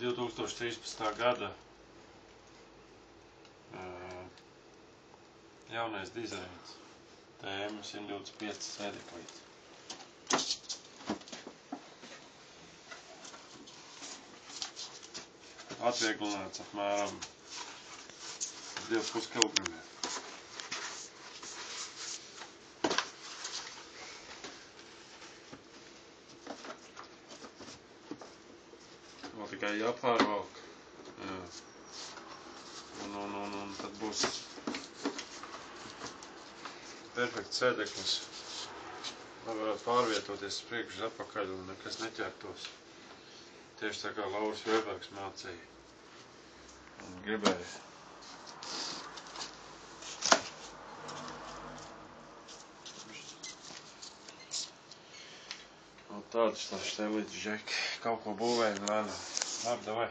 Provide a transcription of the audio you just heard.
2013. gada jaunais dizains. Tēma 125 sēdeklītes. Atvieglināts apmēram 2,5 kg. Vēl tikai jāpārvalk. Jā. Un tad būs perfekts sēdeklis. Lai varētu pārvietoties uz priekšu uz atpakaļ un nekas neķertos. Tieši tā kā Lauris Vēbergs mācīja. Un gribēja. Tādus tā štelītas, Džeki. Kaut ko būvēja lēnām. Labi, davai.